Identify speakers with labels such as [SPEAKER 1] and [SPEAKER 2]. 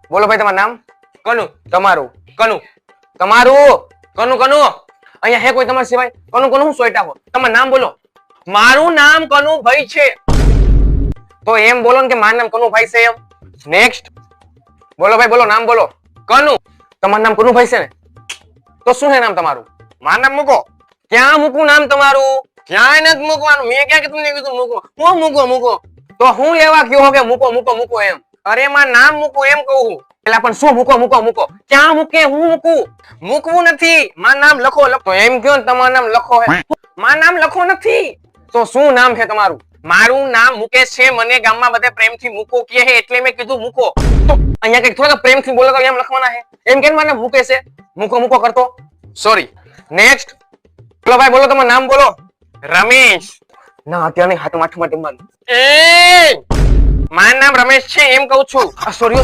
[SPEAKER 1] બોલો ભાઈ તમારું નામ?
[SPEAKER 2] કનુ.
[SPEAKER 1] તમારું?
[SPEAKER 2] કનુ.
[SPEAKER 1] તમારું?
[SPEAKER 2] કનુ. કનુ.
[SPEAKER 1] અહીંયા હે કોઈ તમારા સિવાય? કોનું કોનું હું સોઈટા હો? તમારું નામ બોલો.
[SPEAKER 2] મારું નામ કનુભાઈ છે.
[SPEAKER 1] તો એમ બોલો ને કે મારું નામ કનુભાઈ છે એમ. નેક્સ્ટ. બોલો ભાઈ બોલો, નામ બોલો.
[SPEAKER 2] કનુ.
[SPEAKER 1] તમારું નામ કનુભાઈ છે ને? તો શું છે નામ તમારું?
[SPEAKER 2] મારું નામ મૂકો.
[SPEAKER 1] ક્યાં મૂકું નામ તમારું?
[SPEAKER 2] ક્યાંય નથી મૂકવાનું. મેં ક્યાં તમને કીધું મૂકો? હું મૂકો.
[SPEAKER 1] તો હું લેવા કયો કે મૂકો એમ?
[SPEAKER 2] અરે માં નામ મૂકો એમ કહું.
[SPEAKER 1] પેલા પણ શું મૂકો? ક્યાં મૂકે? હું મૂકું?
[SPEAKER 2] મૂકવું નથી. મારું નામ લખો.
[SPEAKER 1] તો એમ કયો ને તમારું નામ લખો હે.
[SPEAKER 2] મારું નામ લખો નથી.
[SPEAKER 1] તો શું નામ છે તમારું?
[SPEAKER 2] મારું નામ મુકેશ છે. મને ગામમાં બધા પ્રેમથી મૂકો કહે છે એટલે મેં કીધું મૂકો.
[SPEAKER 1] તો અહીંયા કઈક થોડા પ્રેમથી બોલો તો એમ લખવાના છે. એમ કેમ મને મૂકે છે? મૂકો કરતો.
[SPEAKER 2] સોરી.
[SPEAKER 1] નેક્સ્ટ. બોલો ભાઈ બોલો, તમારું નામ બોલો.
[SPEAKER 2] રમેશ.
[SPEAKER 1] ના અત્યારે હાથમાં ટીમવાનું.
[SPEAKER 2] એ મારું નામ રમેશ છે એમ કહું છું.
[SPEAKER 1] સોરી